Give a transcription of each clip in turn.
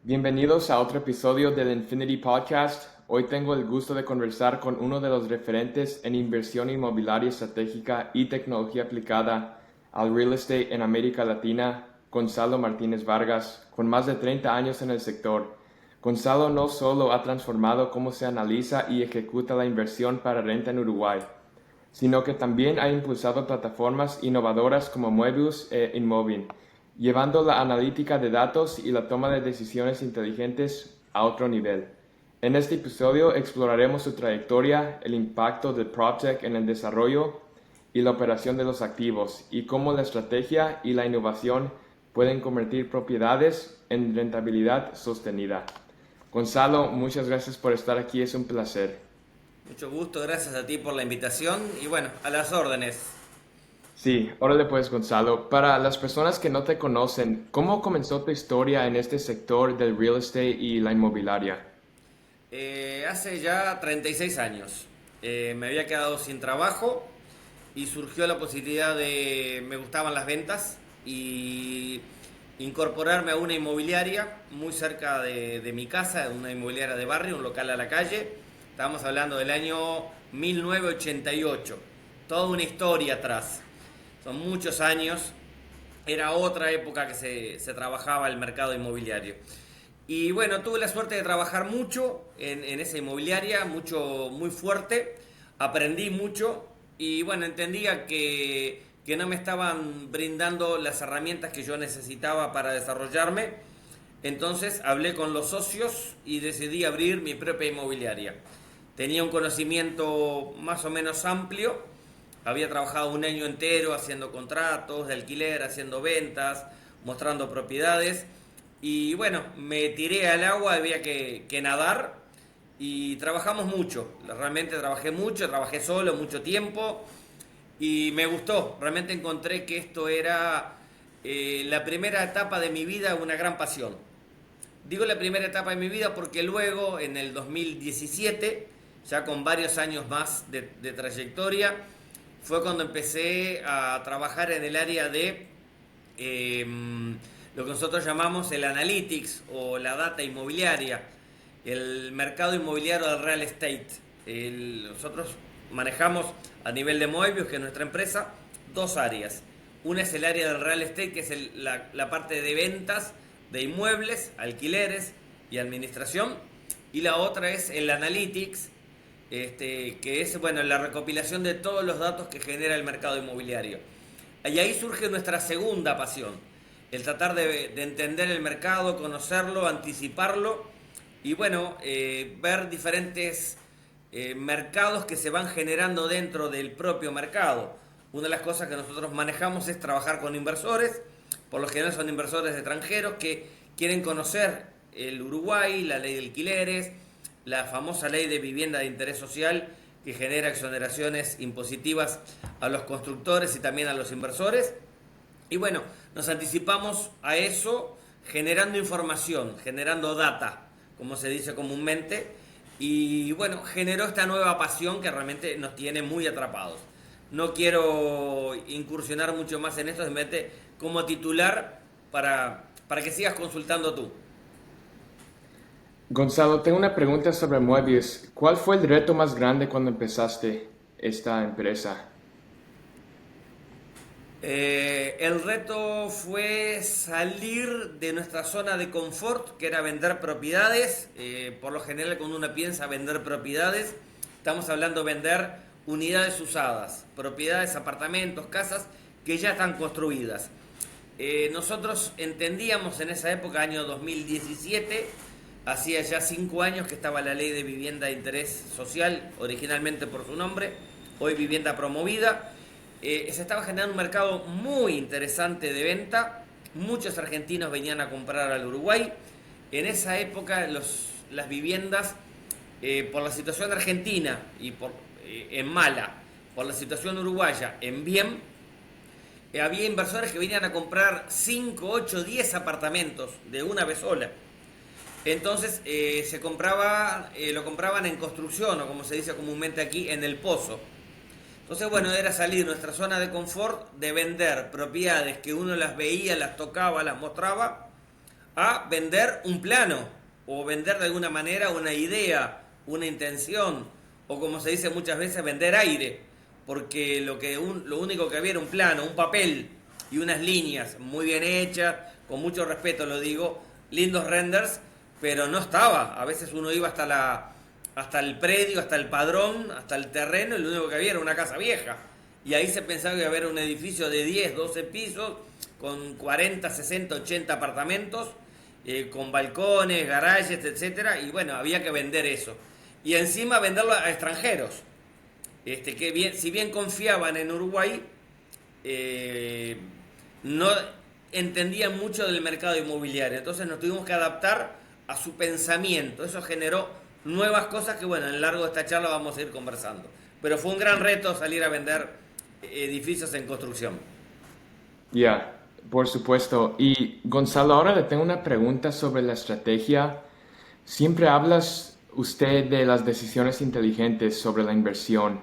Bienvenidos a otro episodio del Infinity Podcast. Hoy tengo el gusto de conversar con uno de los referentes en inversión inmobiliaria estratégica y tecnología aplicada al real estate en América Latina, Gonzalo Martínez Vargas, con más de 30 años en el sector. Gonzalo no solo ha transformado cómo se analiza y ejecuta la inversión para renta en Uruguay, sino que también ha impulsado plataformas innovadoras como Moebius e Inmovin, llevando la analítica de datos y la toma de decisiones inteligentes a otro nivel. En este episodio exploraremos su trayectoria, el impacto del PropTech en el desarrollo y la operación de los activos, y cómo la estrategia y la innovación pueden convertir propiedades en rentabilidad sostenida. Gonzalo, muchas gracias por estar aquí, es un placer. Mucho gusto, gracias a ti por la invitación y bueno, a las órdenes. Sí, órale pues Gonzalo. Para las personas que no te conocen, ¿cómo comenzó tu historia en este sector del real estate y la inmobiliaria? Hace ya 36 años me había quedado sin trabajo y surgió la posibilidad me gustaban las ventas y incorporarme a una inmobiliaria muy cerca de mi casa, una inmobiliaria de barrio, un local a la calle. Estábamos hablando del año 1988, toda una historia atrás. Son muchos años, era otra época que se trabajaba el mercado inmobiliario. Y bueno, tuve la suerte de trabajar mucho en esa inmobiliaria, mucho, muy fuerte, aprendí mucho y bueno, entendía que no me estaban brindando las herramientas que yo necesitaba para desarrollarme. Entonces hablé con los socios y decidí abrir mi propia inmobiliaria. Tenía un conocimiento más o menos amplio, había trabajado un año entero haciendo contratos de alquiler, haciendo ventas, mostrando propiedades. Y bueno, me tiré al agua, había que nadar y trabajamos mucho. Realmente trabajé mucho, trabajé solo mucho tiempo y me gustó. Realmente encontré que esto era la primera etapa de mi vida, una gran pasión. Digo la primera etapa de mi vida porque luego, en el 2017, ya con varios años más de trayectoria, fue cuando empecé a trabajar en el área de lo que nosotros llamamos el analytics o la data inmobiliaria, el mercado inmobiliario del real estate. Nosotros manejamos a nivel de Moebius, que es nuestra empresa, dos áreas. Una es el área del real estate, que es la parte de ventas de inmuebles, alquileres y administración. Y la otra es el analytics, que es bueno, la recopilación de todos los datos que genera el mercado inmobiliario. Y ahí surge nuestra segunda pasión, el tratar de entender el mercado, conocerlo, anticiparlo y bueno, ver diferentes mercados que se van generando dentro del propio mercado. Una de las cosas que nosotros manejamos es trabajar con inversores, por lo general son inversores extranjeros que quieren conocer el Uruguay, la ley de alquileres, la famosa ley de vivienda de interés social que genera exoneraciones impositivas a los constructores y también a los inversores. Y bueno, nos anticipamos a eso generando información, generando data, como se dice comúnmente. Y bueno, generó esta nueva pasión que realmente nos tiene muy atrapados. No quiero incursionar mucho más en esto, simplemente como titular para que sigas consultando tú. Gonzalo, tengo una pregunta sobre Moebius. ¿Cuál fue el reto más grande cuando empezaste esta empresa? El reto fue salir de nuestra zona de confort, que era vender propiedades. Por lo general, cuando uno piensa vender propiedades, estamos hablando de vender unidades usadas, propiedades, apartamentos, casas que ya están construidas. Nosotros entendíamos en esa época, año 2017, hacía ya 5 años que estaba la ley de vivienda de interés social, originalmente por su nombre, hoy vivienda promovida. Se estaba generando un mercado muy interesante de venta. Muchos argentinos venían a comprar al Uruguay. En esa época las viviendas, por la situación argentina y en mala, por la situación uruguaya en bien, había inversores que venían a comprar 5, 8, 10 apartamentos de una vez sola. Entonces lo compraban en construcción o como se dice comúnmente aquí, en el pozo. Entonces, bueno, era salir de nuestra zona de confort, de vender propiedades que uno las veía, las tocaba, las mostraba, a vender un plano o vender de alguna manera una idea, una intención, o como se dice muchas veces, vender aire, porque lo único que había era un plano, un papel y unas líneas muy bien hechas, con mucho respeto lo digo, lindos renders, pero no estaba. A veces uno iba hasta el predio, hasta el padrón, hasta el terreno, y lo único que había era una casa vieja. Y ahí se pensaba que iba a haber un edificio de 10, 12 pisos, con 40, 60, 80 apartamentos, con balcones, garajes, etcétera, y bueno, había que vender eso. Y encima venderlo a extranjeros, que bien, si bien confiaban en Uruguay, no entendían mucho del mercado inmobiliario. Entonces nos tuvimos que adaptar a su pensamiento. Eso generó nuevas cosas que, bueno, en el largo de esta charla vamos a ir conversando. Pero fue un gran reto salir a vender edificios en construcción. Ya, por supuesto. Y Gonzalo, ahora le tengo una pregunta sobre la estrategia. Siempre hablas usted de las decisiones inteligentes sobre la inversión.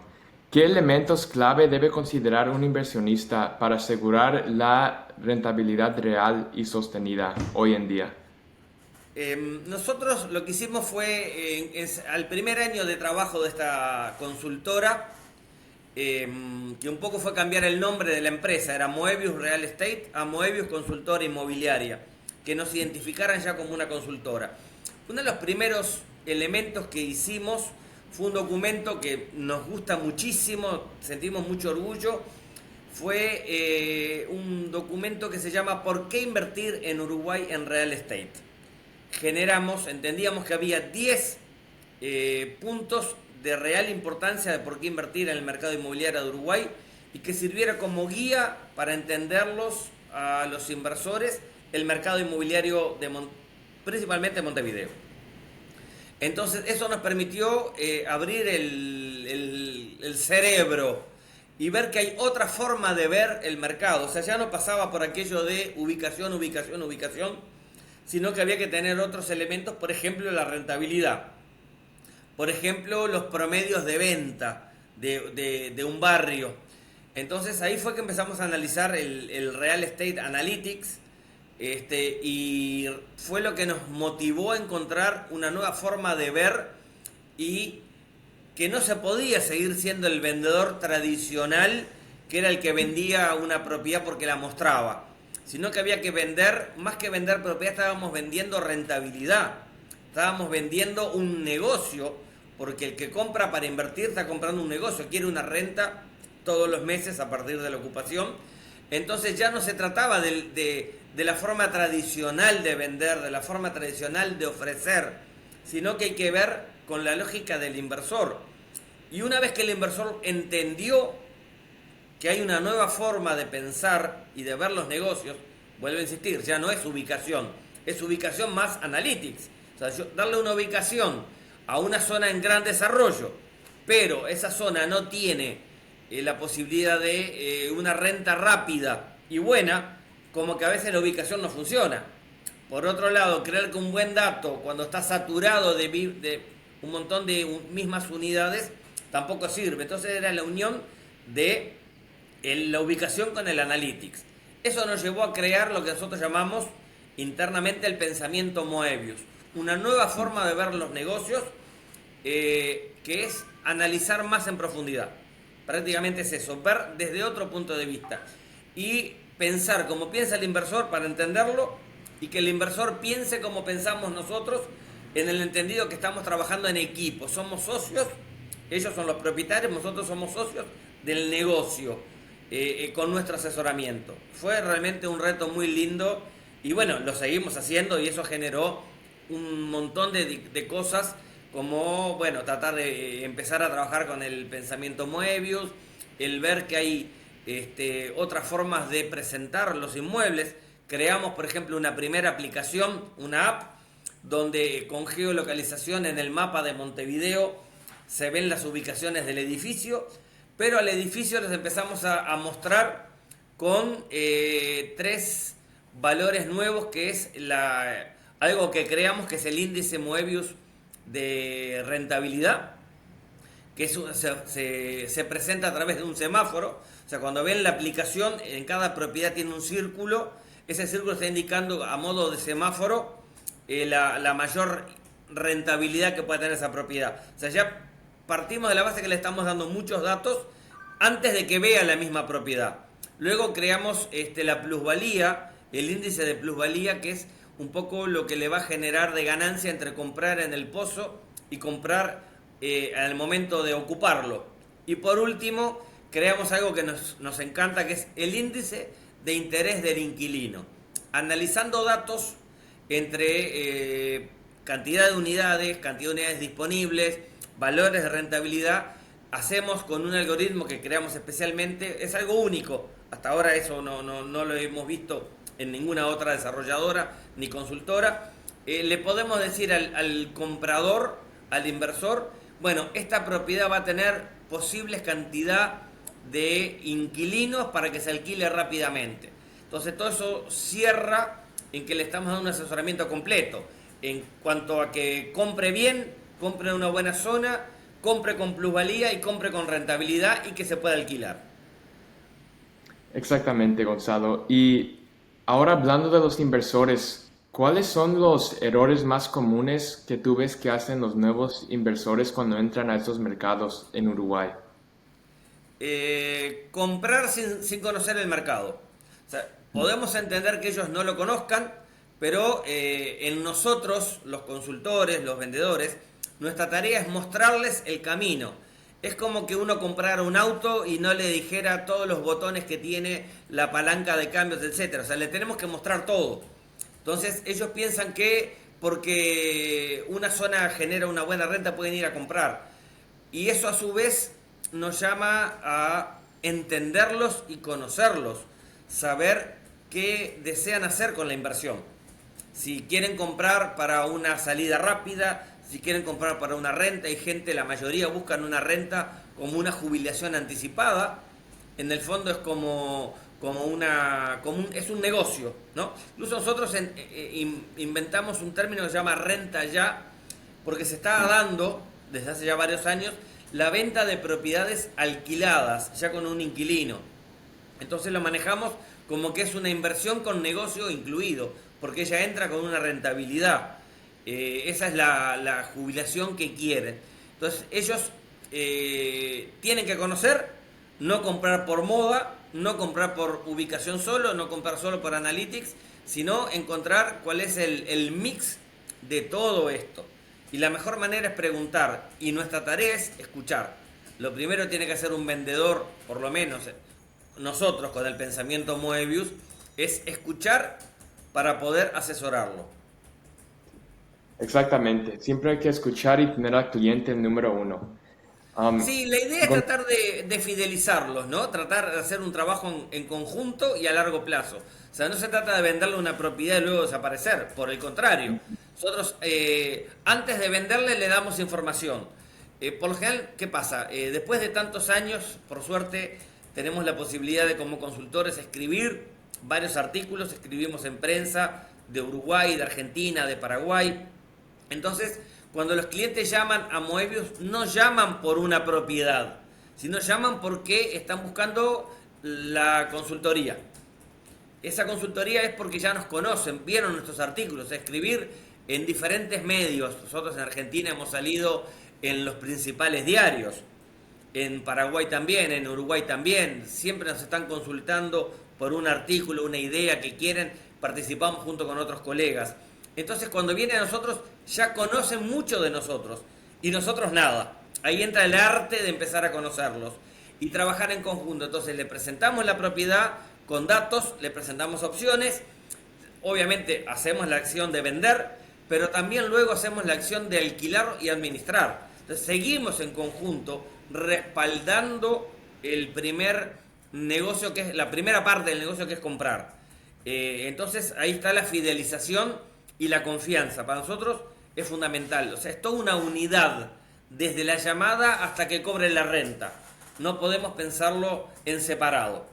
¿Qué elementos clave debe considerar un inversionista para asegurar la rentabilidad real y sostenida hoy en día? Nosotros lo que hicimos fue, al primer año de trabajo de esta consultora, que un poco fue cambiar el nombre de la empresa, era Moebius Real Estate a Moebius Consultora Inmobiliaria, que nos identificaran ya como una consultora. Uno de los primeros elementos que hicimos fue un documento que nos gusta muchísimo, sentimos mucho orgullo, fue un documento que se llama ¿Por qué invertir en Uruguay en Real Estate? Entendíamos que había 10 puntos de real importancia de por qué invertir en el mercado inmobiliario de Uruguay y que sirviera como guía para entenderlos a los inversores el mercado inmobiliario principalmente de Montevideo. Entonces eso nos permitió abrir el cerebro y ver que hay otra forma de ver el mercado. O sea, ya no pasaba por aquello de ubicación, ubicación, ubicación, sino que había que tener otros elementos, por ejemplo, la rentabilidad. Por ejemplo, los promedios de venta de un barrio. Entonces ahí fue que empezamos a analizar el Real Estate Analytics, y fue lo que nos motivó a encontrar una nueva forma de ver y que no se podía seguir siendo el vendedor tradicional que era el que vendía una propiedad porque la mostraba, sino que había que vender, más que vender propiedad, estábamos vendiendo rentabilidad, estábamos vendiendo un negocio, porque el que compra para invertir está comprando un negocio, quiere una renta todos los meses a partir de la ocupación. Entonces ya no se trataba de la forma tradicional de vender, de la forma tradicional de ofrecer, sino que hay que ver con la lógica del inversor. Y una vez que el inversor entendió que hay una nueva forma de pensar y de ver los negocios, vuelvo a insistir, ya no es ubicación, es ubicación más analytics. O sea, darle una ubicación a una zona en gran desarrollo, pero esa zona no tiene la posibilidad de una renta rápida y buena, como que a veces la ubicación no funciona. Por otro lado, creer que un buen dato, cuando está saturado de un montón de mismas unidades, tampoco sirve. Entonces era la unión de la ubicación con el analytics. Eso nos llevó a crear lo que nosotros llamamos internamente el pensamiento Moebius, una nueva forma de ver los negocios, que es analizar más en profundidad. Prácticamente es eso, ver desde otro punto de vista y pensar como piensa el inversor para entenderlo, y que el inversor piense como pensamos nosotros, en el entendido que estamos trabajando en equipo, somos socios, ellos son los propietarios, nosotros somos socios del negocio, con nuestro asesoramiento. Fue realmente un reto muy lindo y bueno, lo seguimos haciendo, y eso generó un montón de cosas, como bueno, tratar de empezar a trabajar con el pensamiento Moebius, el ver que hay otras formas de presentar los inmuebles. Creamos, por ejemplo, una primera aplicación, una app, donde con geolocalización en el mapa de Montevideo se ven las ubicaciones del edificio, pero al edificio les empezamos a mostrar con 3 valores nuevos, que es algo que creamos, que es el índice Moebius de rentabilidad, que se presenta a través de un semáforo. O sea, cuando ven la aplicación, en cada propiedad tiene un círculo ese círculo está indicando a modo de semáforo la mayor rentabilidad que puede tener esa propiedad. O sea, ya partimos de la base que le estamos dando muchos datos antes de que vea la misma propiedad. Luego creamos la plusvalía, el índice de plusvalía, que es un poco lo que le va a generar de ganancia entre comprar en el pozo y comprar al momento de ocuparlo. Y por último, creamos algo que nos encanta, que es el índice de interés del inquilino. Analizando datos entre cantidad de unidades disponibles, valores de rentabilidad, hacemos con un algoritmo que creamos especialmente, es algo único. Hasta ahora eso no lo hemos visto en ninguna otra desarrolladora ni consultora. Le podemos decir al comprador, al inversor, bueno, esta propiedad va a tener posibles cantidad de inquilinos para que se alquile rápidamente. Entonces todo eso cierra en que le estamos dando un asesoramiento completo en cuanto a que compre bien, compre en una buena zona, compre con plusvalía y compre con rentabilidad y que se pueda alquilar. Exactamente, Gonzalo. Y ahora hablando de los inversores, ¿cuáles son los errores más comunes que tú ves que hacen los nuevos inversores cuando entran a estos mercados en Uruguay? Comprar sin conocer el mercado. O sea, podemos entender que ellos no lo conozcan, pero en nosotros, los consultores, los vendedores, nuestra tarea es mostrarles el camino. Es como que uno comprara un auto y no le dijera todos los botones que tiene, la palanca de cambios, etcétera. O sea, le tenemos que mostrar todo. Entonces, ellos piensan que porque una zona genera una buena renta pueden ir a comprar. Y eso a su vez nos llama a entenderlos y conocerlos, saber qué desean hacer con la inversión. Si quieren comprar para una salida rápida, si quieren comprar para una renta, hay gente, la mayoría buscan una renta como una jubilación anticipada. En el fondo es es un negocio, ¿no? Incluso nosotros inventamos un término que se llama renta ya, porque se está dando desde hace ya varios años la venta de propiedades alquiladas, ya con un inquilino. Entonces lo manejamos como que es una inversión con negocio incluido, porque ella entra con una rentabilidad. Esa es la jubilación que quieren. Entonces ellos tienen que conocer, no comprar por moda, no comprar por ubicación solo, no comprar solo por analytics, sino encontrar cuál es el mix de todo esto. Y la mejor manera es preguntar, y nuestra tarea es escuchar. Lo primero tiene que hacer un vendedor, por lo menos nosotros con el pensamiento Moebius, es escuchar para poder asesorarlo. Exactamente. Siempre hay que escuchar y tener al cliente el número uno. Um, Sí, la idea es Gon- tratar de fidelizarlos, ¿no? Tratar de hacer un trabajo en conjunto y a largo plazo. O sea, no se trata de venderle una propiedad y luego desaparecer, por el contrario. Nosotros, antes de venderle, le damos información. Por lo general, ¿qué pasa? Después de tantos años, por suerte, tenemos la posibilidad de, como consultores, escribir varios artículos. Escribimos en prensa de Uruguay, de Argentina, de Paraguay. Entonces, cuando los clientes llaman a Moebius, no llaman por una propiedad, sino llaman porque están buscando la consultoría. Esa consultoría es porque ya nos conocen, vieron nuestros artículos, escribir en diferentes medios. Nosotros en Argentina hemos salido en los principales diarios, en Paraguay también, en Uruguay también. Siempre nos están consultando por un artículo, una idea que quieren, participamos junto con otros colegas. Entonces cuando vienen a nosotros ya conocen mucho de nosotros y nosotros nada. Ahí entra el arte de empezar a conocerlos y trabajar en conjunto. Entonces le presentamos la propiedad con datos, le presentamos opciones, obviamente hacemos la acción de vender, pero también luego hacemos la acción de alquilar y administrar. Entonces seguimos en conjunto respaldando el primer negocio, que es la primera parte del negocio, que es comprar. Entonces ahí está la fidelización y la confianza. Para nosotros es fundamental. O sea, es toda una unidad, desde la llamada hasta que cobre la renta. No podemos pensarlo en separado.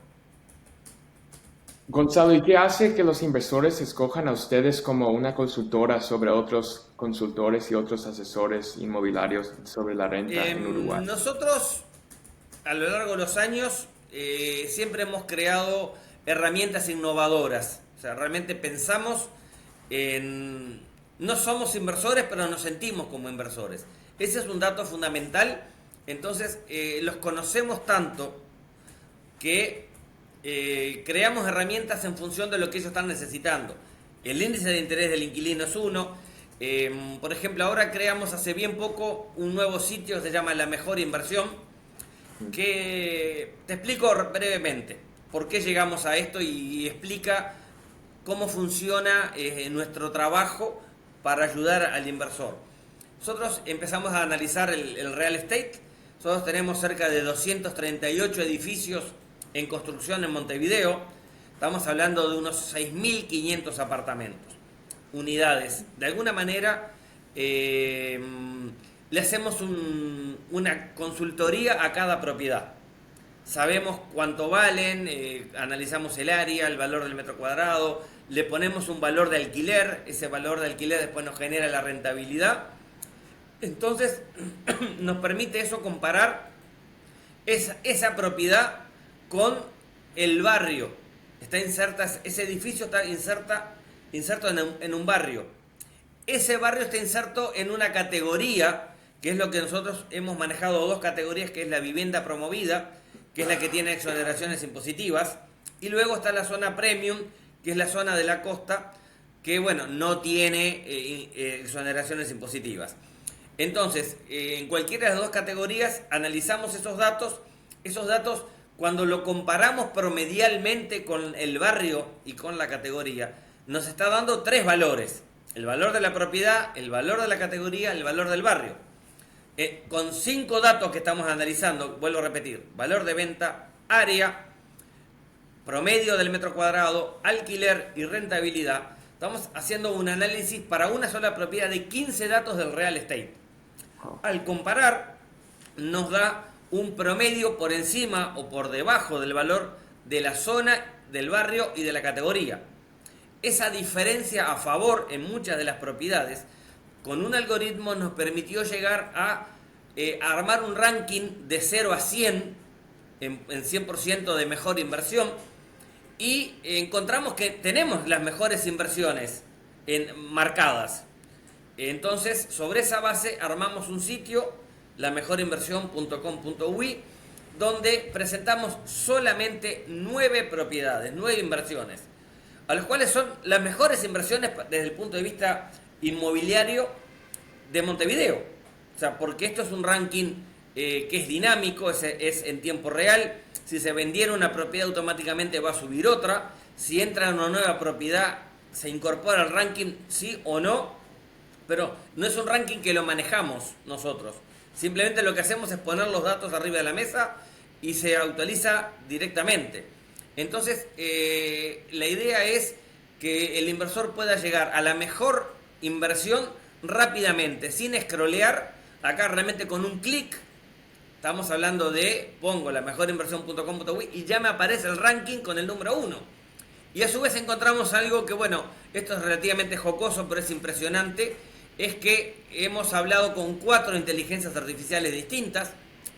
Gonzalo, ¿y qué hace que los inversores escojan a ustedes como una consultora sobre otros consultores y otros asesores inmobiliarios sobre la renta en Uruguay? Nosotros, a lo largo de los años, siempre hemos creado herramientas innovadoras, O sea, realmente pensamos en... No somos inversores, pero nos sentimos como inversores. Ese es un dato fundamental. Entonces, los conocemos tanto que creamos herramientas en función de lo que ellos están necesitando. El índice de interés del inquilino es uno. Por ejemplo, ahora creamos hace bien poco un nuevo sitio, se llama La Mejor Inversión, que te explico brevemente por qué llegamos a esto y explica cómo funciona nuestro trabajo para ayudar al inversor. Nosotros empezamos a analizar el real estate. Nosotros tenemos cerca de 238 edificios en construcción en Montevideo. Estamos hablando de unos 6.500 apartamentos, unidades. De alguna manera le hacemos una consultoría a cada propiedad. Sabemos cuánto valen, analizamos el área, el valor del metro cuadrado, le ponemos un valor de alquiler, ese valor de alquiler después nos genera la rentabilidad. Entonces nos permite eso comparar esa propiedad con el barrio. Ese edificio está inserto en un barrio. Ese barrio está inserto en una categoría, que es lo que nosotros hemos manejado, dos categorías, que es la vivienda promovida, que es la que tiene exoneraciones impositivas, y luego está la zona premium, que es la zona de la costa, que bueno, no tiene exoneraciones impositivas. Entonces, en cualquiera de las dos categorías analizamos esos datos. Esos datos, cuando lo comparamos promedialmente con el barrio y con la categoría, nos está dando tres valores: el valor de la propiedad, el valor de la categoría, el valor del barrio. Con 5 datos que estamos analizando, vuelvo a repetir: valor de venta, área, promedio del metro cuadrado, alquiler y rentabilidad. Estamos haciendo un análisis para una sola propiedad de 15 datos del real estate. Al comparar, nos da un promedio por encima o por debajo del valor de la zona, del barrio y de la categoría. Esa diferencia a favor en muchas de las propiedades, con un algoritmo nos permitió llegar a armar un ranking de 0 a 100, en 100% de mejor inversión, y encontramos que tenemos las mejores inversiones marcadas. Entonces, sobre esa base armamos un sitio, lamejorinversión.com.uy, donde presentamos solamente 9 propiedades, 9 inversiones, a las cuales son las mejores inversiones desde el punto de vista inmobiliario de Montevideo. O sea, porque esto es un ranking que es dinámico, es en tiempo real. Si se vendiera una propiedad, automáticamente va a subir otra. Si entra una nueva propiedad, se incorpora al ranking, sí o no. Pero no es un ranking que lo manejamos nosotros. Simplemente lo que hacemos es poner los datos arriba de la mesa y se actualiza directamente. Entonces, la idea es que el inversor pueda llegar a la mejor inversión rápidamente, sin scrollear. Acá realmente con un clic, estamos hablando de, pongo lamejorinversión.com.uy y ya me aparece el ranking con el número 1. Y a su vez encontramos algo que, bueno, esto es relativamente jocoso, pero es impresionante. Es que hemos hablado con 4 inteligencias artificiales distintas,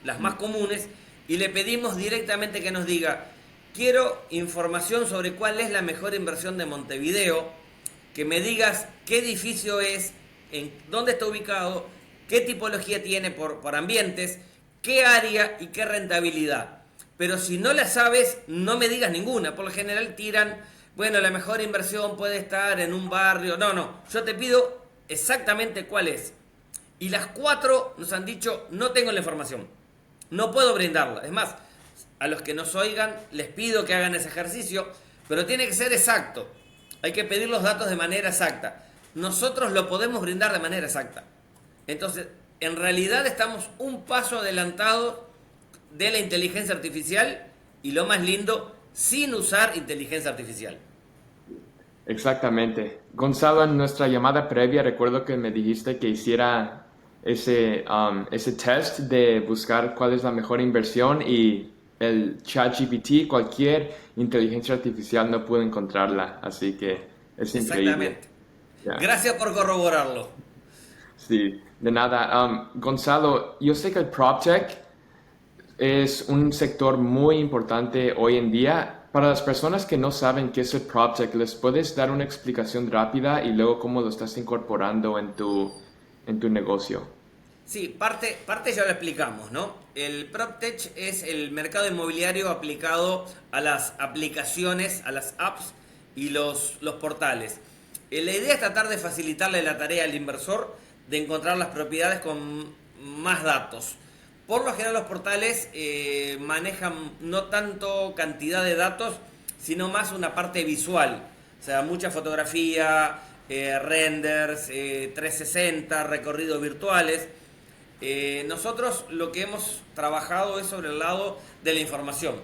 las más comunes, y le pedimos directamente que nos diga: quiero información sobre cuál es la mejor inversión de Montevideo, que me digas qué edificio es, en dónde está ubicado, qué tipología tiene por ambientes, qué área y qué rentabilidad. Pero si no la sabes, no me digas ninguna. Por lo general tiran, bueno, la mejor inversión puede estar en un barrio. No, yo te pido exactamente cuál es. Y las 4 nos han dicho: no tengo la información, no puedo brindarla. Es más, a los que nos oigan les pido que hagan ese ejercicio, pero tiene que ser exacto. Hay que pedir los datos de manera exacta. Nosotros lo podemos brindar de manera exacta. Entonces, en realidad estamos un paso adelantado de la inteligencia artificial, y lo más lindo, sin usar inteligencia artificial. Exactamente. Gonzalo, en nuestra llamada previa recuerdo que me dijiste que hiciera ese test de buscar cuál es la mejor inversión, y el ChatGPT, cualquier inteligencia artificial, no pudo encontrarla, así que es increíble. Exactamente. Yeah. Gracias por corroborarlo. Sí, de nada. Gonzalo, yo sé que el PropTech es un sector muy importante hoy en día. Para las personas que no saben qué es el PropTech, ¿les puedes dar una explicación rápida y luego cómo lo estás incorporando en tu negocio? Sí, parte ya lo explicamos, ¿no? El PropTech es el mercado inmobiliario aplicado a las aplicaciones, a las apps y los portales. La idea es tratar de facilitarle la tarea al inversor de encontrar las propiedades con más datos. Por lo general los portales manejan no tanto cantidad de datos, sino más una parte visual. O sea, mucha fotografía, renders, 360, recorridos virtuales. Nosotros lo que hemos trabajado es sobre el lado de la información.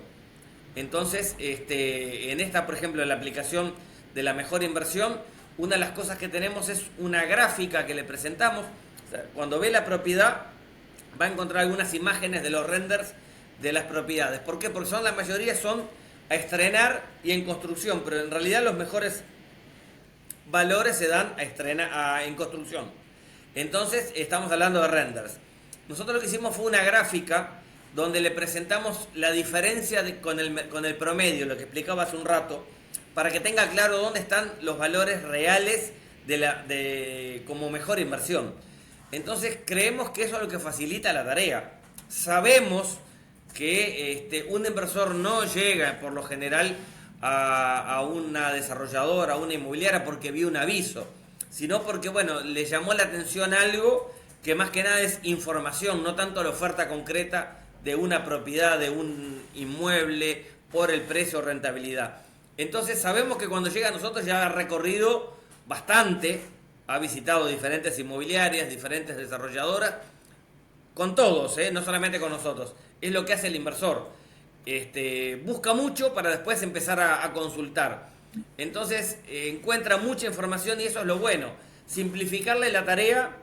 Entonces, en esta, por ejemplo, en la aplicación de la mejor inversión, una de las cosas que tenemos es una gráfica que le presentamos. O sea, cuando ve la propiedad, va a encontrar algunas imágenes de los renders de las propiedades. ¿Por qué? Porque la mayoría son a estrenar y en construcción, pero en realidad los mejores valores se dan en construcción. Entonces, estamos hablando de renders. Nosotros lo que hicimos fue una gráfica donde le presentamos la diferencia con el promedio, lo que explicaba hace un rato, para que tenga claro dónde están los valores reales como mejor inversión. Entonces creemos que eso es lo que facilita la tarea. Sabemos que un inversor no llega por lo general a una desarrolladora, a una inmobiliaria porque vio un aviso, sino porque le llamó la atención algo que más que nada es información, no tanto la oferta concreta de una propiedad, de un inmueble, por el precio o rentabilidad. Entonces sabemos que cuando llega a nosotros ya ha recorrido bastante, ha visitado diferentes inmobiliarias, diferentes desarrolladoras, con todos, no solamente con nosotros. Es lo que hace el inversor. Busca mucho para después empezar a consultar. Entonces encuentra mucha información y eso es lo bueno. Simplificarle la tarea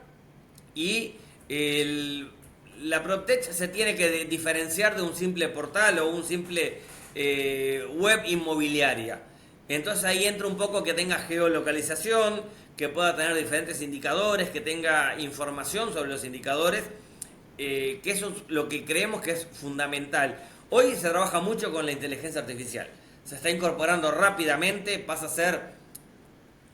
y la PropTech se tiene que diferenciar de un simple portal o un simple web inmobiliaria. Entonces ahí entra un poco que tenga geolocalización, que pueda tener diferentes indicadores, que tenga información sobre los indicadores, que eso es lo que creemos que es fundamental. Hoy se trabaja mucho con la inteligencia artificial. Se está incorporando rápidamente, pasa a ser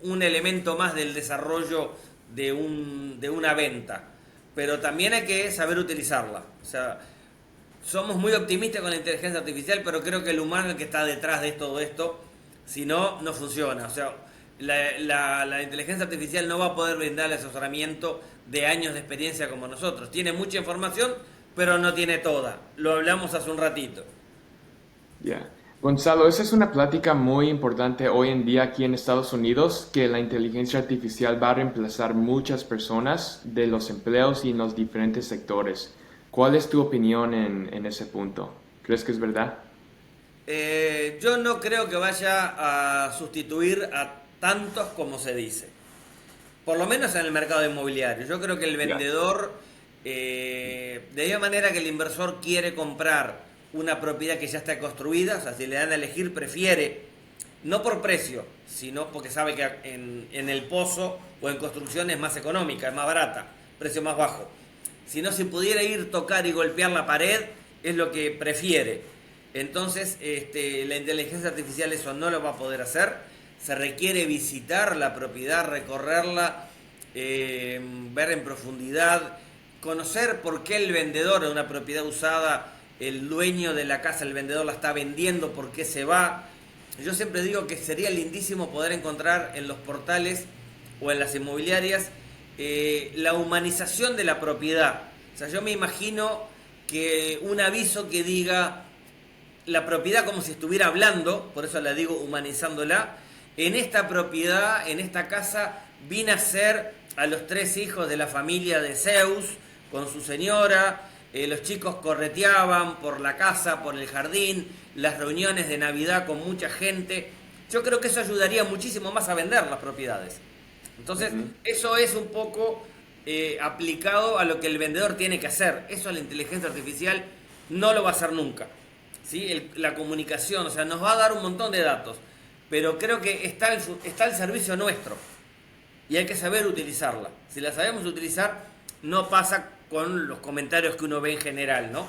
un elemento más del desarrollo de una venta. Pero también hay que saber utilizarla. O sea, somos muy optimistas con la inteligencia artificial, pero creo que el humano es el que está detrás de todo esto. Si no, no funciona. O sea, la inteligencia artificial no va a poder brindar el asesoramiento de años de experiencia como nosotros. Tiene mucha información, pero no tiene toda. Lo hablamos hace un ratito. Ya. Gonzalo, esa es una plática muy importante hoy en día aquí en Estados Unidos, que la inteligencia artificial va a reemplazar muchas personas de los empleos y en los diferentes sectores. ¿Cuál es tu opinión en ese punto? ¿Crees que es verdad? Yo no creo que vaya a sustituir a tantos como se dice. Por lo menos en el mercado inmobiliario. Yo creo que el vendedor, de la misma manera que el inversor quiere comprar una propiedad que ya está construida, o sea, si le dan a elegir, prefiere, no por precio, sino porque sabe que en el pozo o en construcción es más económica, es más barata, precio más bajo. Sino si pudiera ir, tocar y golpear la pared, es lo que prefiere. Entonces, la inteligencia artificial eso no lo va a poder hacer. Se requiere visitar la propiedad, recorrerla, ver en profundidad, conocer por qué el vendedor de una propiedad usada, el dueño de la casa, el vendedor la está vendiendo, por qué se va. Yo siempre digo que sería lindísimo poder encontrar en los portales o en las inmobiliarias la humanización de la propiedad. O sea, yo me imagino que un aviso que diga la propiedad como si estuviera hablando, por eso la digo humanizándola. En esta propiedad, en esta casa, vine a ser a los 3 hijos de la familia de Zeus con su señora. Los chicos correteaban por la casa, por el jardín, las reuniones de Navidad con mucha gente. Yo creo que eso ayudaría muchísimo más a vender las propiedades. Entonces, eso es un poco aplicado a lo que el vendedor tiene que hacer. Eso la inteligencia artificial no lo va a hacer nunca. ¿Sí? La comunicación, o sea, nos va a dar un montón de datos. Pero creo que está el servicio nuestro. Y hay que saber utilizarla. Si la sabemos utilizar, no pasa con los comentarios que uno ve en general, ¿no?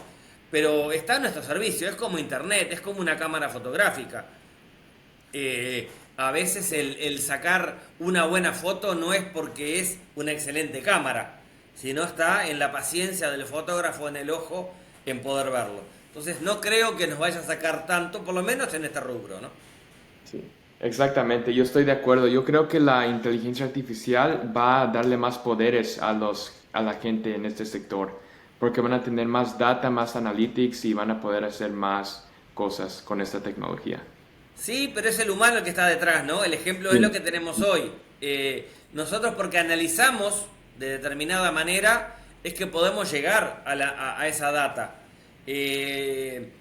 pero está a nuestro servicio, es como internet, es como una cámara fotográfica. A veces el sacar una buena foto no es porque es una excelente cámara, sino está en la paciencia del fotógrafo, en el ojo, en poder verlo. Entonces no creo que nos vaya a sacar tanto, por lo menos en este rubro, ¿no? Sí, exactamente, yo estoy de acuerdo. Yo creo que la inteligencia artificial va a darle más poderes a la gente en este sector, porque van a tener más data, más analytics y van a poder hacer más cosas con esta tecnología. Sí, pero es el humano el que está detrás, ¿no? El ejemplo es lo Sí, que tenemos hoy. Nosotros porque analizamos de determinada manera es que podemos llegar a esa data. Eh,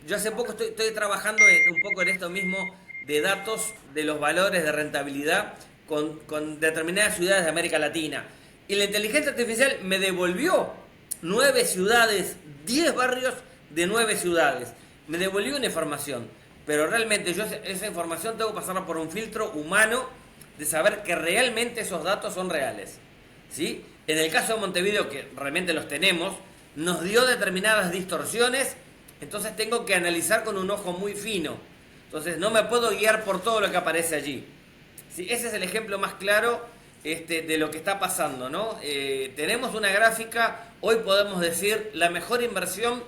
yo hace poco estoy trabajando un poco en esto mismo de datos de los valores de rentabilidad con determinadas ciudades de América Latina. Y la inteligencia artificial me devolvió 9 ciudades, 10 barrios de 9 ciudades. Me devolvió una información, pero realmente yo esa información tengo que pasarla por un filtro humano de saber que realmente esos datos son reales. ¿Sí? En el caso de Montevideo, que realmente los tenemos, nos dio determinadas distorsiones, entonces tengo que analizar con un ojo muy fino. Entonces no me puedo guiar por todo lo que aparece allí. ¿Sí? Ese es el ejemplo más claro de lo que está pasando, ¿no? Tenemos una gráfica, hoy podemos decir la mejor inversión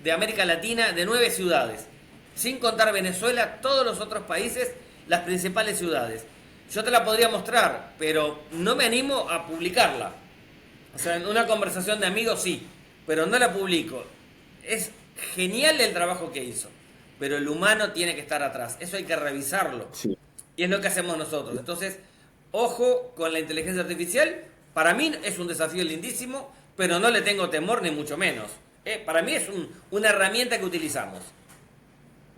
de América Latina de 9 ciudades. Sin contar Venezuela, todos los otros países, las principales ciudades. Yo te la podría mostrar, pero no me animo a publicarla. O sea, en una conversación de amigos sí, pero no la publico. Es genial el trabajo que hizo, pero el humano tiene que estar atrás. Eso hay que revisarlo. sí. Y es lo que hacemos nosotros. Entonces, ojo con la inteligencia artificial. Para mí es un desafío lindísimo, pero no le tengo temor ni mucho menos. Para mí es una herramienta que utilizamos.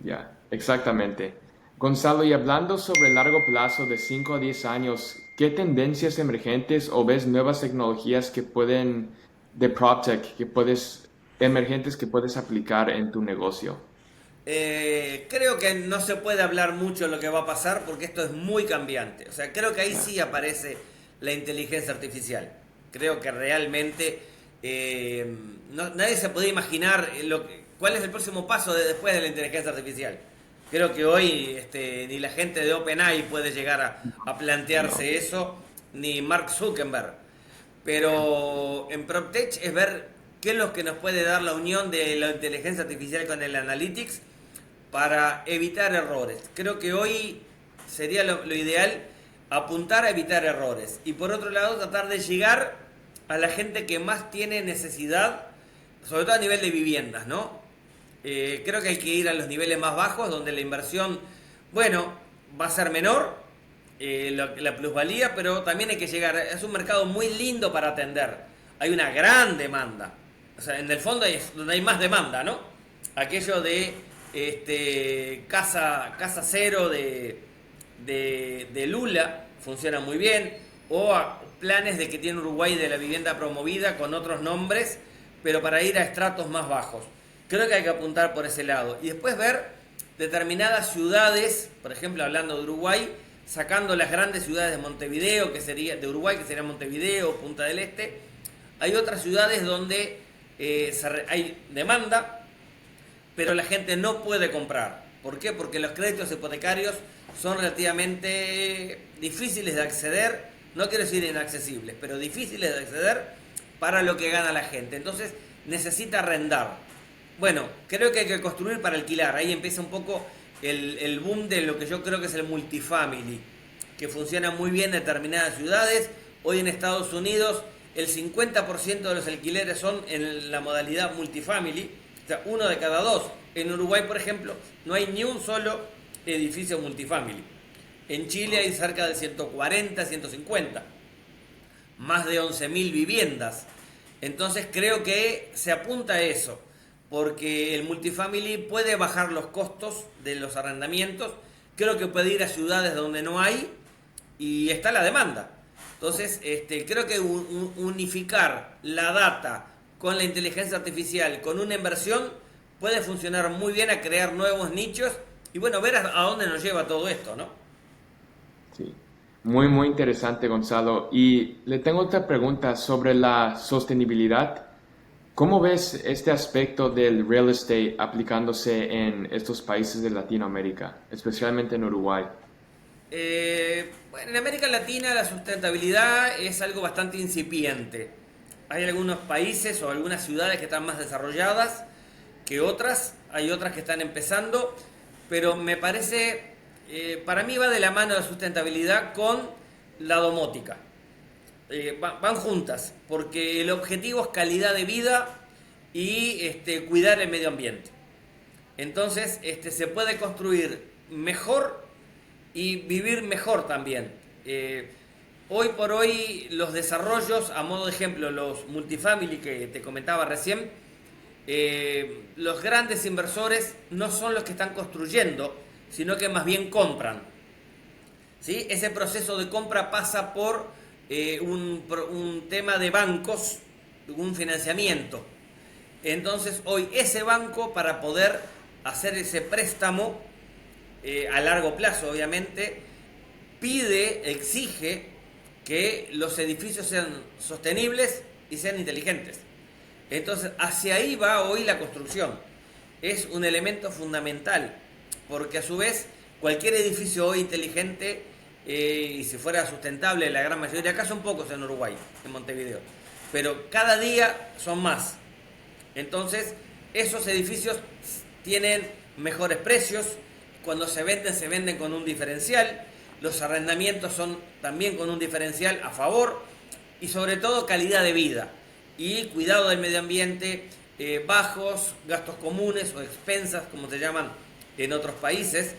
Ya, exactamente. Gonzalo, y hablando sobre el largo plazo de 5 a 10 años, ¿qué tendencias emergentes o ves nuevas tecnologías que pueden, de PropTech, emergentes que puedes aplicar en tu negocio? Creo que no se puede hablar mucho de lo que va a pasar porque esto es muy cambiante. O sea, creo que ahí Ya, sí aparece la inteligencia artificial. Creo que realmente nadie se puede imaginar cuál es el próximo paso después de la inteligencia artificial. Creo que hoy ni la gente de OpenAI puede llegar a no, plantearse eso, ni Mark Zuckerberg. Pero en PropTech es ver qué es lo que nos puede dar la unión de la inteligencia artificial con el Analytics para evitar errores. Creo que hoy sería lo ideal apuntar a evitar errores. Y por otro lado, tratar de llegar a la gente que más tiene necesidad, sobre todo a nivel de viviendas, ¿no? Creo que hay que ir a los niveles más bajos, donde la inversión, bueno, va a ser menor, la plusvalía, pero también hay que llegar. Es un mercado muy lindo para atender. Hay una gran demanda. O sea, en el fondo es donde hay más demanda, ¿no? Aquello de casa cero de Lula funciona muy bien, o planes de que tiene Uruguay de la vivienda promovida con otros nombres, pero para ir a estratos más bajos. Creo que hay que apuntar por ese lado. Y después ver determinadas ciudades, por ejemplo, hablando de Uruguay, sacando las grandes ciudades de Montevideo, de Uruguay, que sería Montevideo, Punta del Este. Hay otras ciudades donde hay demanda, pero la gente no puede comprar. ¿Por qué? Porque los créditos hipotecarios son relativamente difíciles de acceder, no quiero decir inaccesibles, pero difíciles de acceder para lo que gana la gente. Entonces necesita arrendar. Bueno, creo que hay que construir para alquilar. Ahí empieza un poco el boom de lo que yo creo que es el multifamily, que funciona muy bien en determinadas ciudades. Hoy en Estados Unidos el 50% de los alquileres son en la modalidad multifamily, o sea, uno de cada dos. En Uruguay, por ejemplo, no hay ni un solo edificio multifamily. En Chile hay cerca de 140, 150, más de 11.000 viviendas. Entonces creo que se apunta a eso, porque el multifamily puede bajar los costos de los arrendamientos, creo que puede ir a ciudades donde no hay y está la demanda. Entonces, creo que unificar la data con la inteligencia artificial, con una inversión, puede funcionar muy bien a crear nuevos nichos y bueno, ver a dónde nos lleva todo esto, ¿no? sí. Muy, muy interesante, Gonzalo. Y le tengo otra pregunta sobre la sostenibilidad. ¿Cómo ves este aspecto del real estate aplicándose en estos países de Latinoamérica, especialmente en Uruguay? Bueno, en América Latina la sustentabilidad es algo bastante incipiente. Hay algunos países o algunas ciudades que están más desarrolladas que otras, hay otras que están empezando, pero me parece, para mí va de la mano la sustentabilidad con la domótica. Van juntas, porque el objetivo es calidad de vida y cuidar el medio ambiente. Entonces, se puede construir mejor y vivir mejor también. Hoy por hoy los desarrollos, a modo de ejemplo, los multifamily que te comentaba recién, los grandes inversores no son los que están construyendo, sino que más bien compran. ¿Sí? Ese proceso de compra pasa por un tema de bancos, un financiamiento. Entonces hoy ese banco, para poder hacer ese préstamo a largo plazo obviamente, exige que los edificios sean sostenibles y sean inteligentes. Entonces hacia ahí va hoy la construcción. Es un elemento fundamental, porque a su vez cualquier edificio hoy inteligente, y si fuera sustentable, la gran mayoría, acá son pocos en Uruguay, en Montevideo, pero cada día son más. Entonces esos edificios tienen mejores precios, cuando se venden con un diferencial, los arrendamientos son también con un diferencial a favor, y sobre todo calidad de vida y cuidado del medio ambiente, bajos gastos comunes o expensas, como se llaman en otros países,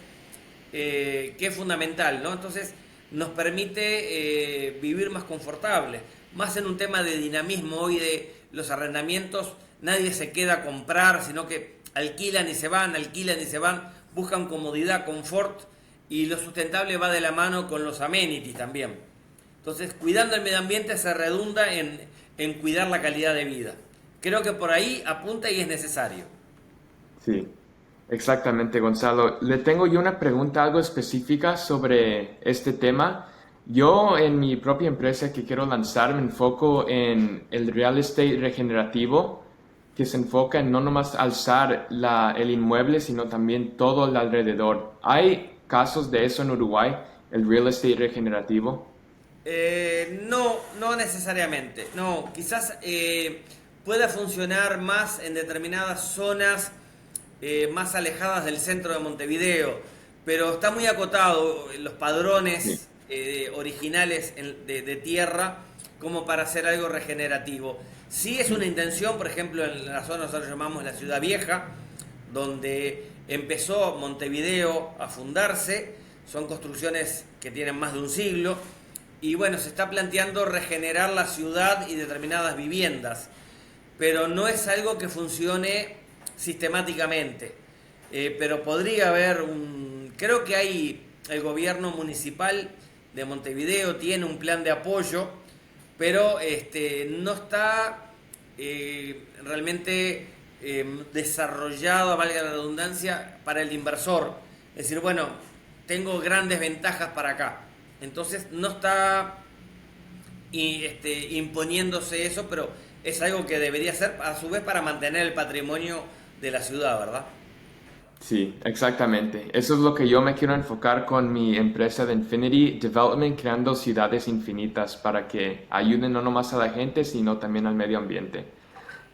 que es fundamental, ¿no? Entonces nos permite vivir más confortable, más en un tema de dinamismo hoy de los arrendamientos. Nadie se queda a comprar, sino que alquilan y se van, buscan comodidad, confort, y lo sustentable va de la mano con los amenities también. Entonces, cuidando el medio ambiente se redunda en cuidar la calidad de vida. Creo que por ahí apunta y es necesario. Sí, exactamente, Gonzalo. Le tengo yo una pregunta algo específica sobre este tema. Yo en mi propia empresa que quiero lanzar me enfoco en el real estate regenerativo, que se enfoca en no nomás alzar el inmueble, sino también todo el alrededor. ¿Hay casos de eso en Uruguay, el real estate regenerativo? No, no necesariamente. No, quizás pueda funcionar más en determinadas zonas más alejadas del centro de Montevideo, pero está muy acotado los Sí. padrones originales de tierra como para hacer algo regenerativo. Sí es una intención, por ejemplo, en la zona nosotros llamamos la Ciudad Vieja, donde empezó Montevideo a fundarse, son construcciones que tienen más de un siglo, y bueno, se está planteando regenerar la ciudad y determinadas viviendas, pero no es algo que funcione sistemáticamente. Pero podría haber creo que hay, el gobierno municipal de Montevideo tiene un plan de apoyo, pero no está realmente desarrollado, valga la redundancia, para el inversor. Es decir, bueno, tengo grandes ventajas para acá. Entonces no está imponiéndose eso, pero es algo que debería ser a su vez para mantener el patrimonio de la ciudad, ¿verdad? Sí, exactamente. Eso es lo que yo me quiero enfocar con mi empresa de Infinity Development, creando ciudades infinitas para que ayuden no nomás a la gente, sino también al medio ambiente.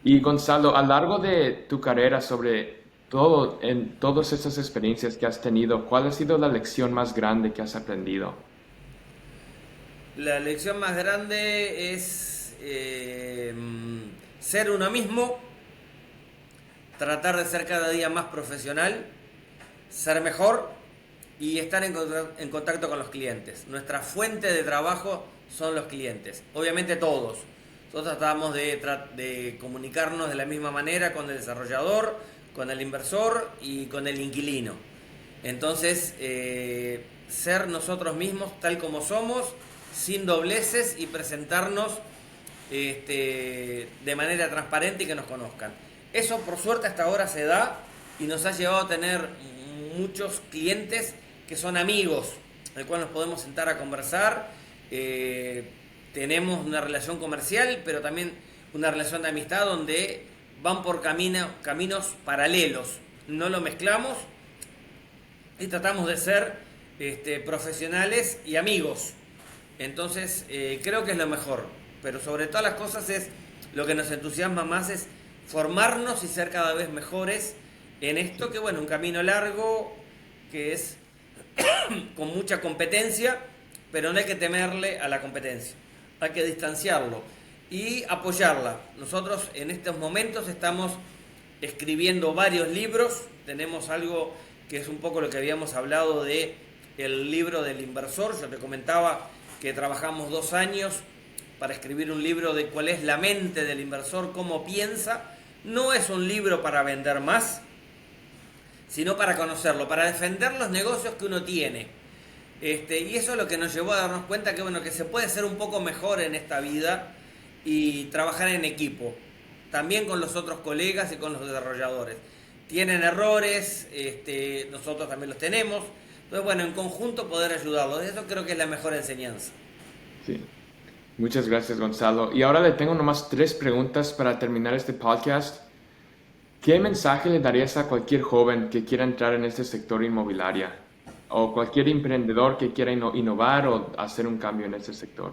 Y Gonzalo, a lo largo de tu carrera sobre todo, en todas estas experiencias que has tenido, ¿cuál ha sido la lección más grande que has aprendido? La lección más grande es ser uno mismo, tratar de ser cada día más profesional, ser mejor y estar en contacto con los clientes. Nuestra fuente de trabajo son los clientes, obviamente todos. Nosotros tratamos de comunicarnos de la misma manera con el desarrollador, con el inversor y con el inquilino. Entonces, ser nosotros mismos tal como somos, sin dobleces, y presentarnos de manera transparente y que nos conozcan. Eso por suerte hasta ahora se da y nos ha llevado a tener muchos clientes que son amigos, al cual nos podemos sentar a conversar. Tenemos una relación comercial, pero también una relación de amistad donde van por caminos paralelos. No lo mezclamos y tratamos de ser profesionales y amigos. Entonces, creo que es lo mejor. Pero sobre todas las cosas es lo que nos entusiasma más es formarnos y ser cada vez mejores en esto, que bueno, un camino largo, que es con mucha competencia, pero no hay que temerle a la competencia. Hay que distanciarlo y apoyarla. Nosotros en estos momentos estamos escribiendo varios libros. Tenemos algo que es un poco lo que habíamos hablado de el libro del inversor. Yo te comentaba que trabajamos 2 años para escribir un libro de cuál es la mente del inversor, cómo piensa. No es un libro para vender más, sino para conocerlo, para defender los negocios que uno tiene. Y eso es lo que nos llevó a darnos cuenta que, bueno, que se puede ser un poco mejor en esta vida y trabajar en equipo, también con los otros colegas y con los desarrolladores. Tienen errores, nosotros también los tenemos. Entonces, bueno, en conjunto poder ayudarlos. Eso creo que es la mejor enseñanza. Sí. Muchas gracias, Gonzalo. Y ahora le tengo nomás 3 preguntas para terminar este podcast. ¿Qué mensaje le darías a cualquier joven que quiera entrar en este sector inmobiliario? O cualquier emprendedor que quiera innovar o hacer un cambio en este sector.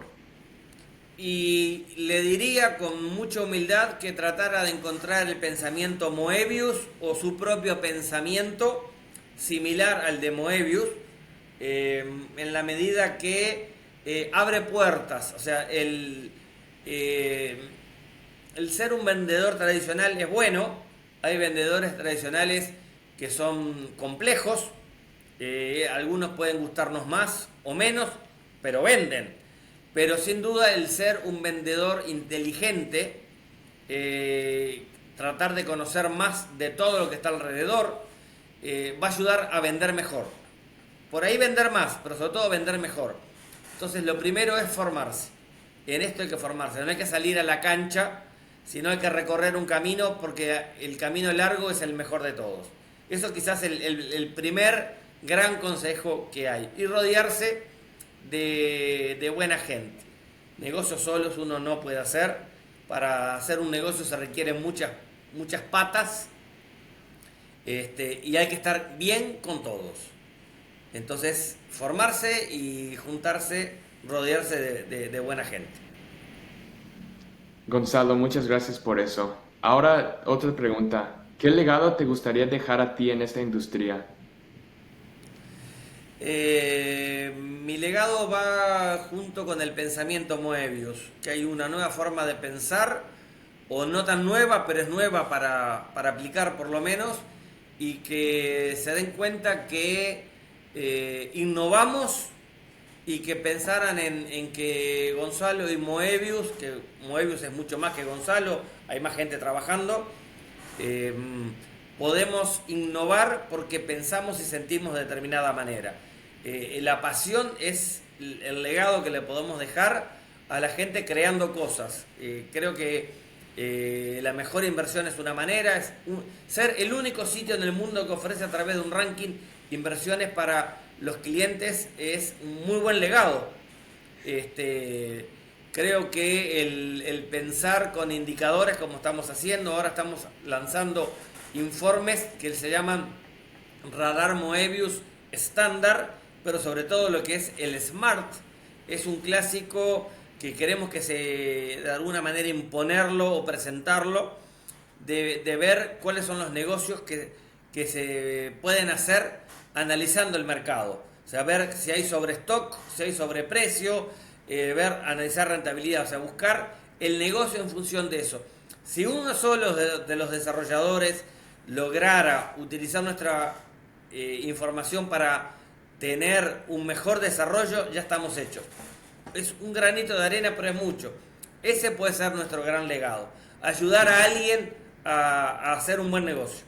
Y le diría con mucha humildad que tratara de encontrar el pensamiento Moebius o su propio pensamiento similar al de Moebius, en la medida que abre puertas. O sea, el ser un vendedor tradicional es bueno. Hay vendedores tradicionales que son complejos. Algunos pueden gustarnos más o menos, pero venden. Pero sin duda el ser un vendedor inteligente, tratar de conocer más de todo lo que está alrededor, va a ayudar a vender mejor. Por ahí vender más, pero sobre todo vender mejor. Entonces lo primero es formarse. En esto hay que formarse. No hay que salir a la cancha, sino hay que recorrer un camino, porque el camino largo es el mejor de todos. Eso quizás es el primer gran consejo que hay. Y rodearse de buena gente. Negocios solos uno no puede hacer. Para hacer un negocio se requieren muchas patas, y hay que estar bien con todos. Entonces, formarse y juntarse, rodearse de buena gente. Gonzalo, muchas gracias por eso. Ahora, otra pregunta. ¿Qué legado te gustaría dejar a ti en esta industria? Mi legado va junto con el pensamiento Moebius, que hay una nueva forma de pensar, o no tan nueva, pero es nueva para aplicar por lo menos, y que se den cuenta que innovamos, y que pensaran en que Gonzalo y Moebius, que Moebius es mucho más que Gonzalo, hay más gente trabajando, podemos innovar porque pensamos y sentimos de determinada manera. La pasión es el legado que le podemos dejar a la gente creando cosas. Creo que la mejor inversión es una manera, ser el único sitio en el mundo que ofrece a través de un ranking inversiones para los clientes es un muy buen legado. Creo que el pensar con indicadores como estamos haciendo, ahora estamos lanzando informes que se llaman Radar Moebius estándar, pero sobre todo lo que es el SMART, es un clásico que queremos que de alguna manera imponerlo o presentarlo, de ver cuáles son los negocios que se pueden hacer analizando el mercado. O sea, ver si hay sobrestock, si hay sobreprecio, analizar rentabilidad, o sea, buscar el negocio en función de eso. Si uno solo de los desarrolladores lograra utilizar nuestra información para tener un mejor desarrollo, ya estamos hechos. Es un granito de arena, pero es mucho. Ese puede ser nuestro gran legado. Ayudar a alguien a hacer un buen negocio.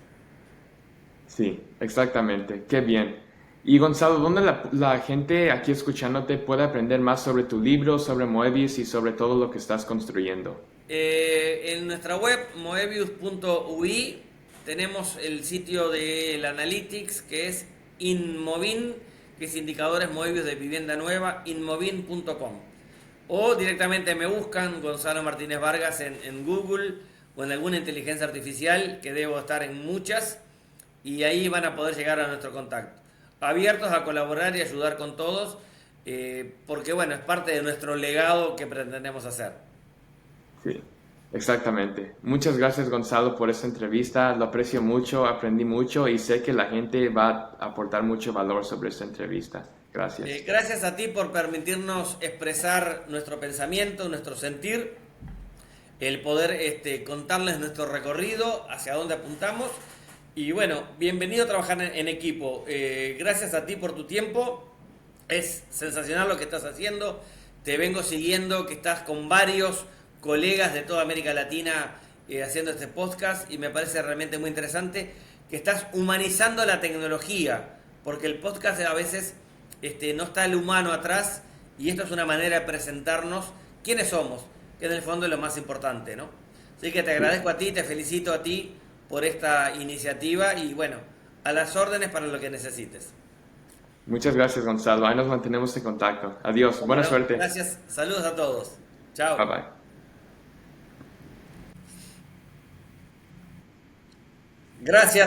Sí, exactamente. Qué bien. Y Gonzalo, ¿dónde la gente aquí escuchándote puede aprender más sobre tu libro, sobre Moebius y sobre todo lo que estás construyendo? En nuestra web, moebius.ui, tenemos el sitio del Analytics, que es Inmovin, que es indicadores Moebius de vivienda nueva, inmovin.com. O directamente me buscan Gonzalo Martínez Vargas en Google o en alguna inteligencia artificial, que debo estar en muchas, y ahí van a poder llegar a nuestro contacto. Abiertos a colaborar y ayudar con todos, porque bueno, es parte de nuestro legado que pretendemos hacer. Sí, exactamente. Muchas gracias, Gonzalo, por esta entrevista. Lo aprecio mucho, aprendí mucho y sé que la gente va a aportar mucho valor sobre esta entrevista. Gracias. Gracias a ti por permitirnos expresar nuestro pensamiento, nuestro sentir, el poder contarles nuestro recorrido, hacia dónde apuntamos. Y bueno, bienvenido a trabajar en equipo. Gracias a ti por tu tiempo. Es sensacional lo que estás haciendo. Te vengo siguiendo, que estás con varios colegas de toda América Latina haciendo este podcast, y me parece realmente muy interesante que estás humanizando la tecnología, porque el podcast a veces no está el humano atrás, y esto es una manera de presentarnos quiénes somos, que en el fondo es lo más importante, ¿no? Así que te agradezco a ti, te felicito a ti por esta iniciativa, y bueno, a las órdenes para lo que necesites. Muchas gracias, Gonzalo. Ahí nos mantenemos en contacto. Adiós. Buena Bueno, suerte. gracias, saludos a todos. Chao. Bye bye. Gracias.